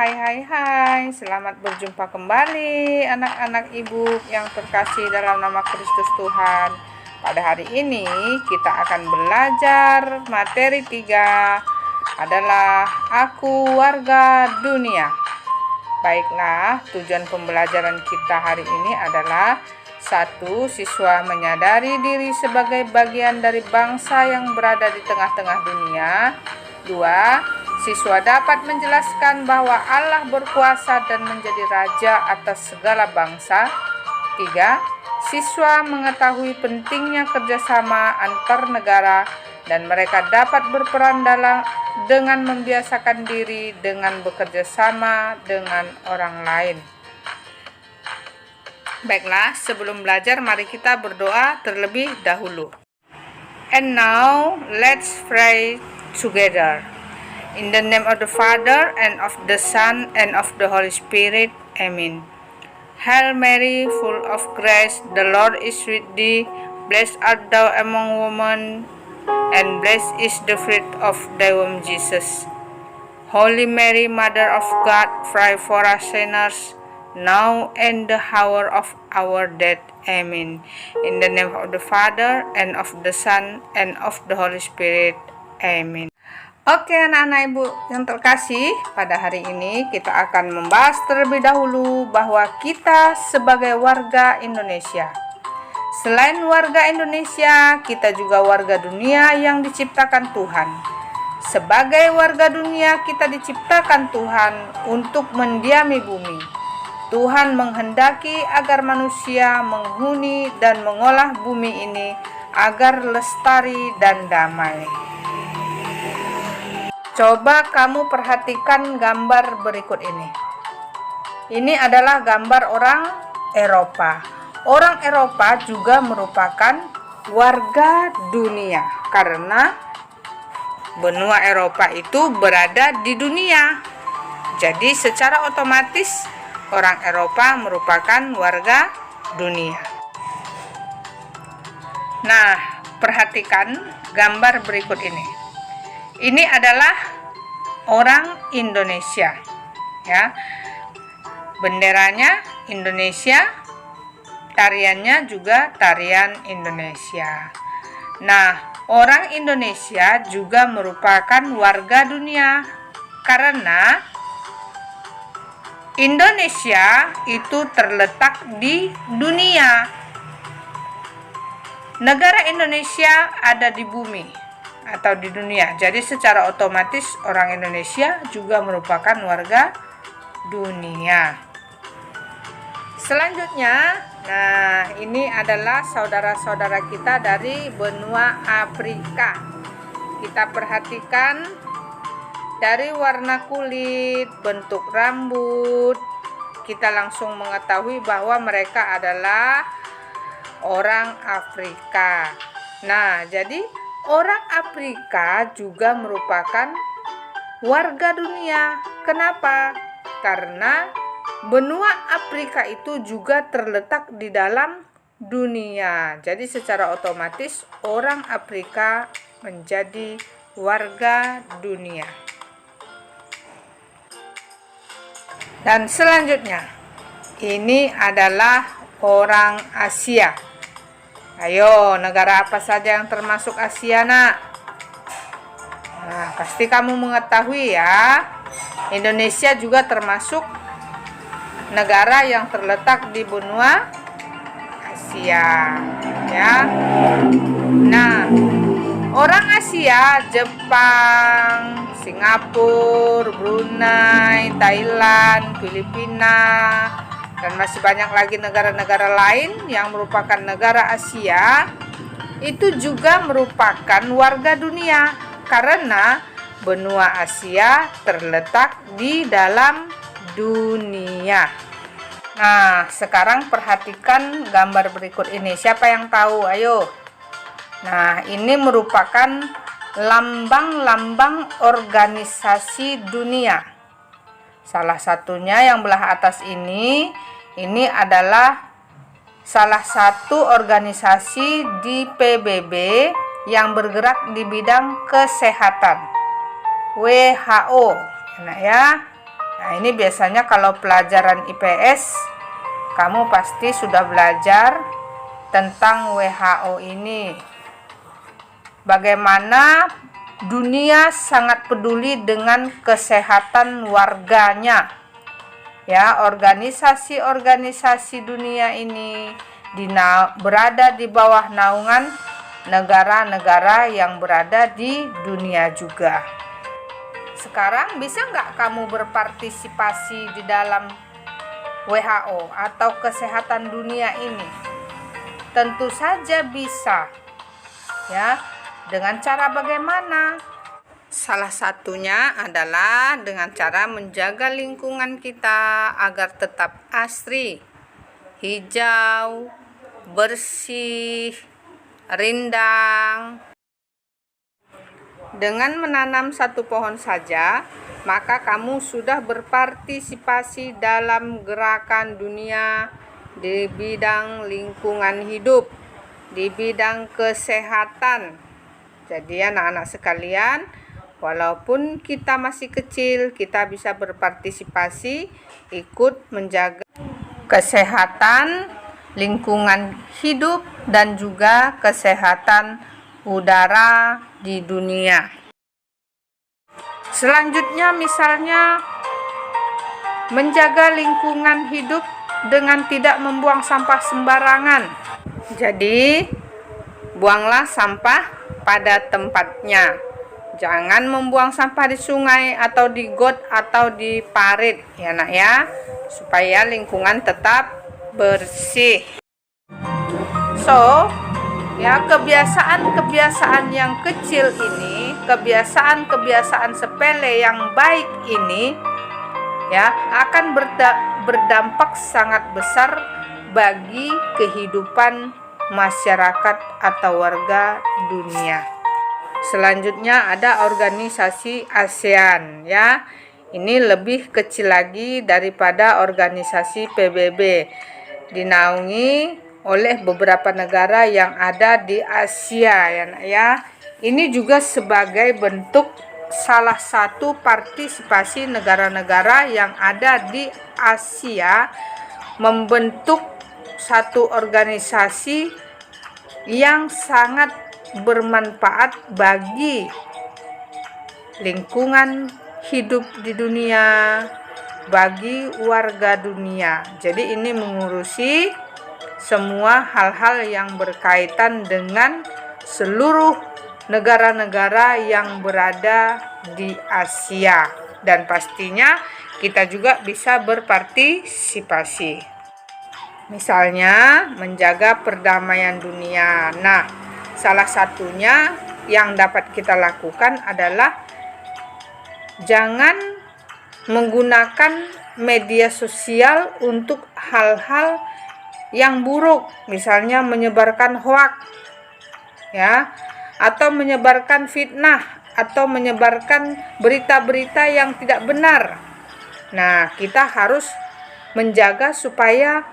Hai, selamat berjumpa kembali anak-anak ibu yang terkasih dalam nama Kristus Tuhan. Pada hari ini kita akan belajar materi 3 adalah Aku Warga Dunia. Baiklah, tujuan pembelajaran kita hari ini adalah 1. Siswa menyadari diri sebagai bagian dari bangsa yang berada di tengah-tengah dunia. 2. Siswa dapat menjelaskan bahwa Allah berkuasa dan menjadi raja atas segala bangsa. 3. Siswa mengetahui pentingnya kerjasama antar negara dan mereka dapat berperan dengan membiasakan diri dengan bekerja sama dengan orang lain. Baiklah, sebelum belajar mari kita berdoa terlebih dahulu. And now let's pray together. In the name of the Father, and of the Son, and of the Holy Spirit. Amen. Hail Mary, full of grace, the Lord is with thee. Blessed art thou among women, and blessed is the fruit of thy womb, Jesus. Holy Mary, Mother of God, pray for us sinners, now and the hour of our death. Amen. In the name of the Father, and of the Son, and of the Holy Spirit. Amen. Oke anak-anak ibu yang terkasih, pada hari ini kita akan membahas terlebih dahulu bahwa kita sebagai warga Indonesia. Selain warga Indonesia, kita juga warga dunia yang diciptakan Tuhan. Sebagai warga dunia, kita diciptakan Tuhan untuk mendiami bumi. Tuhan menghendaki agar manusia menghuni dan mengolah bumi ini agar lestari dan damai. Coba kamu perhatikan gambar berikut ini. Ini adalah gambar orang Eropa. Orang Eropa juga merupakan warga dunia karena benua Eropa itu berada di dunia. Jadi secara otomatis orang Eropa merupakan warga dunia. Nah, perhatikan gambar berikut ini. Ini adalah orang Indonesia, ya. Benderanya Indonesia, tariannya juga tarian Indonesia. Nah, orang Indonesia juga merupakan warga dunia karena Indonesia itu terletak di dunia. Negara Indonesia ada di bumi atau di dunia. Jadi secara otomatis orang Indonesia juga merupakan warga dunia. Selanjutnya, nah ini adalah saudara-saudara kita dari benua Afrika. Kita perhatikan dari warna kulit, bentuk rambut, kita langsung mengetahui bahwa mereka adalah orang Afrika. Nah, jadi orang Afrika juga merupakan warga dunia. Kenapa? Karena benua Afrika itu juga terletak di dalam dunia. Jadi secara otomatis orang Afrika menjadi warga dunia. Dan selanjutnya, ini adalah orang Asia. Ayo, negara apa saja yang termasuk Asia, nak? Nah, pasti kamu mengetahui ya. Indonesia juga termasuk negara yang terletak di benua Asia, ya. Nah, orang Asia, Jepang, Singapura, Brunei, Thailand, Filipina, dan masih banyak lagi negara-negara lain yang merupakan negara Asia itu juga merupakan warga dunia karena benua Asia terletak di dalam dunia. Nah, sekarang perhatikan gambar berikut ini. Siapa yang tahu? Ayo. Nah, ini merupakan lambang-lambang organisasi dunia. Salah satunya yang belah atas ini adalah salah satu organisasi di PBB yang bergerak di bidang kesehatan, WHO. Nah ya, Nah, ini biasanya kalau pelajaran IPS, kamu pasti sudah belajar tentang WHO ini. Bagaimana dunia sangat peduli dengan kesehatan warganya. Ya, organisasi-organisasi dunia ini berada di bawah naungan negara-negara yang berada di dunia juga. Sekarang bisa nggak kamu berpartisipasi di dalam WHO atau kesehatan dunia ini? Tentu saja bisa. Ya, dengan cara bagaimana? Salah satunya adalah dengan cara menjaga lingkungan kita agar tetap asri, hijau, bersih, rindang. Dengan menanam satu pohon saja, maka kamu sudah berpartisipasi dalam gerakan dunia di bidang lingkungan hidup, di bidang kesehatan. Jadi anak-anak sekalian, walaupun kita masih kecil, kita bisa berpartisipasi ikut menjaga kesehatan lingkungan hidup dan juga kesehatan udara di dunia. Selanjutnya misalnya menjaga lingkungan hidup dengan tidak membuang sampah sembarangan. Jadi buanglah sampah pada tempatnya. Jangan membuang sampah di sungai atau di got atau di parit ya nak ya, supaya lingkungan tetap bersih. So, ya, kebiasaan-kebiasaan yang kecil ini, kebiasaan-kebiasaan sepele yang baik ini ya akan berdampak sangat besar bagi kehidupan masyarakat atau warga dunia. Selanjutnya ada organisasi ASEAN ya. Ini lebih kecil lagi daripada organisasi PBB. Dinaungi oleh beberapa negara yang ada di Asia ya nak ya. Ini juga sebagai bentuk salah satu partisipasi negara-negara yang ada di Asia membentuk satu organisasi yang sangat bermanfaat bagi lingkungan hidup di dunia, bagi warga dunia. Jadi ini mengurusi semua hal-hal yang berkaitan dengan seluruh negara-negara yang berada di Asia, dan pastinya kita juga bisa berpartisipasi. Misalnya menjaga perdamaian dunia. Nah, salah satunya yang dapat kita lakukan adalah jangan menggunakan media sosial untuk hal-hal yang buruk, misalnya menyebarkan hoaks ya, atau menyebarkan fitnah, atau menyebarkan berita-berita yang tidak benar. Nah, kita harus menjaga supaya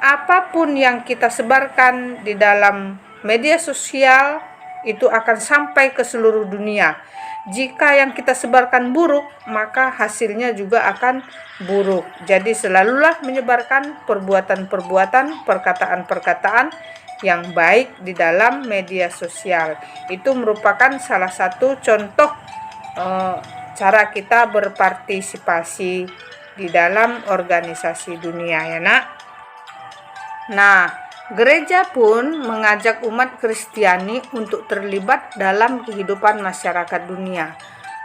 apapun yang kita sebarkan di dalam media sosial itu akan sampai ke seluruh dunia. Jika yang kita sebarkan buruk, maka hasilnya juga akan buruk. Jadi selalulah menyebarkan perbuatan-perbuatan, perkataan-perkataan yang baik di dalam media sosial. Itu merupakan salah satu contoh cara kita berpartisipasi di dalam organisasi dunia ya nak. Nah, gereja pun mengajak umat Kristiani untuk terlibat dalam kehidupan masyarakat dunia.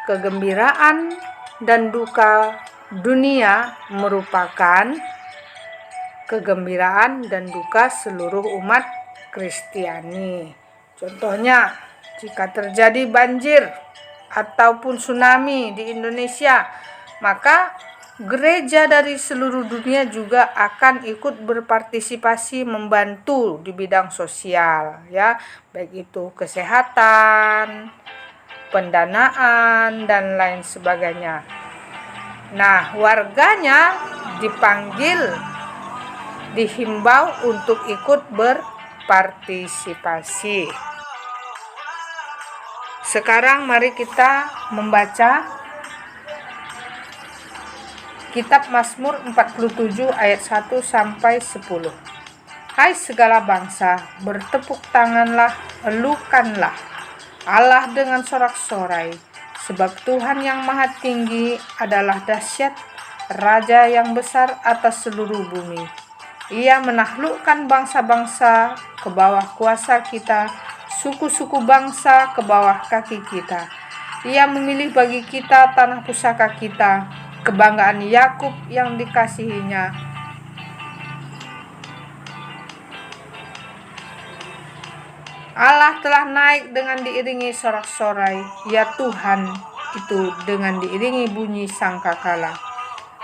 Kegembiraan dan duka dunia merupakan kegembiraan dan duka seluruh umat Kristiani. Contohnya, jika terjadi banjir ataupun tsunami di Indonesia, maka gereja dari seluruh dunia juga akan ikut berpartisipasi membantu di bidang sosial ya, baik itu kesehatan, pendanaan dan lain sebagainya. Nah, warganya dihimbau untuk ikut berpartisipasi. Sekarang mari kita membaca Kitab Mazmur 47 ayat 1 sampai 10. Hai segala bangsa, bertepuk tanganlah, elukanlah Allah dengan sorak-sorai, sebab Tuhan yang maha tinggi adalah dahsyat, Raja yang besar atas seluruh bumi. Ia menaklukkan bangsa-bangsa ke bawah kuasa kita, suku-suku bangsa ke bawah kaki kita. Ia memilih bagi kita tanah pusaka kita, kebanggaan Yakub yang dikasihinya. Allah telah naik dengan diiringi sorak-sorai, ya Tuhan itu dengan diiringi bunyi sangkakala.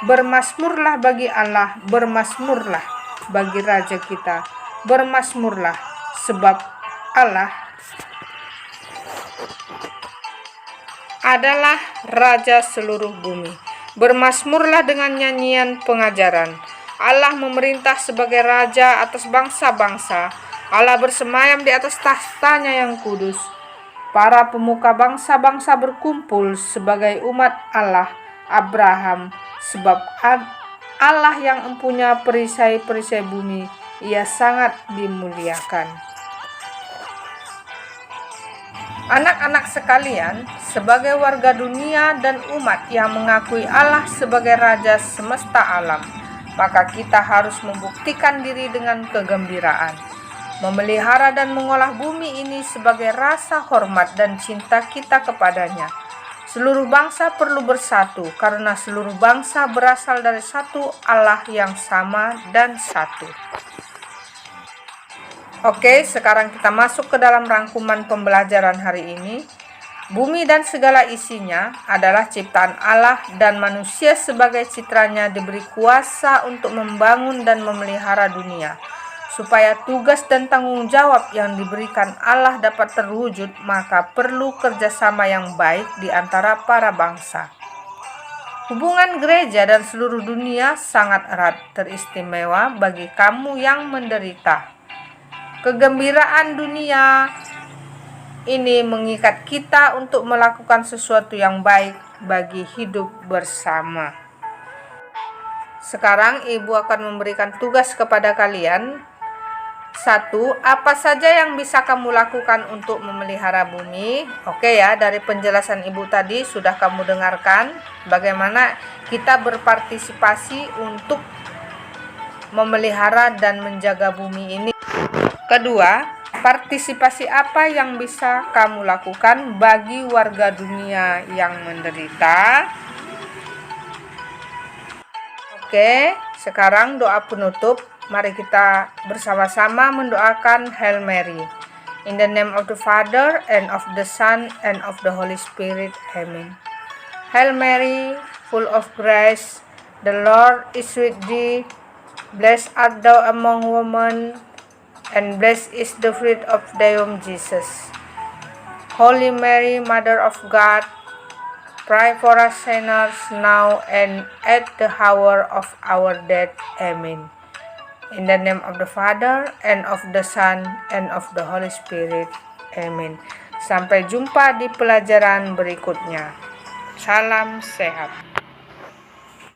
Bermasmurlah bagi Allah, bermasmurlah bagi Raja kita, bermasmurlah sebab Allah adalah Raja seluruh bumi. Bermasmurlah dengan nyanyian pengajaran. Allah memerintah sebagai Raja atas bangsa-bangsa. Allah bersemayam di atas tahtanya yang kudus. Para pemuka bangsa-bangsa berkumpul sebagai umat Allah Abraham, sebab Allah yang empunya perisai-perisai bumi, ia sangat dimuliakan. Anak-anak sekalian, sebagai warga dunia dan umat yang mengakui Allah sebagai Raja semesta alam, maka kita harus membuktikan diri dengan kegembiraan, memelihara dan mengolah bumi ini sebagai rasa hormat dan cinta kita kepadanya. Seluruh bangsa perlu bersatu, karena seluruh bangsa berasal dari satu Allah yang sama dan satu. Oke, sekarang kita masuk ke dalam rangkuman pembelajaran hari ini. Bumi dan segala isinya adalah ciptaan Allah, dan manusia sebagai citranya diberi kuasa untuk membangun dan memelihara dunia. Supaya tugas dan tanggung jawab yang diberikan Allah dapat terwujud, maka perlu kerjasama yang baik di antara para bangsa. Hubungan gereja dan seluruh dunia sangat erat, teristimewa bagi kamu yang menderita. Kegembiraan dunia ini mengikat kita untuk melakukan sesuatu yang baik bagi hidup bersama. Sekarang Ibu akan memberikan tugas kepada kalian. 1. Apa saja yang bisa kamu lakukan untuk memelihara bumi? Oke ya, dari penjelasan Ibu tadi sudah kamu dengarkan bagaimana kita berpartisipasi untuk memelihara dan menjaga bumi ini. Kedua, partisipasi apa yang bisa kamu lakukan bagi warga dunia yang menderita? Oke, sekarang doa penutup. Mari kita bersama-sama mendoakan Hail Mary. In the name of the Father, and of the Son, and of the Holy Spirit. Amen. Hail Mary, full of grace, the Lord is with thee. Blessed art thou among women, and blessed is the fruit of thy womb, Jesus. Holy Mary, Mother of God, pray for us sinners now and at the hour of our death. Amen. In the name of the Father, and of the Son, and of the Holy Spirit. Amen. Sampai jumpa di pelajaran berikutnya. Salam sehat.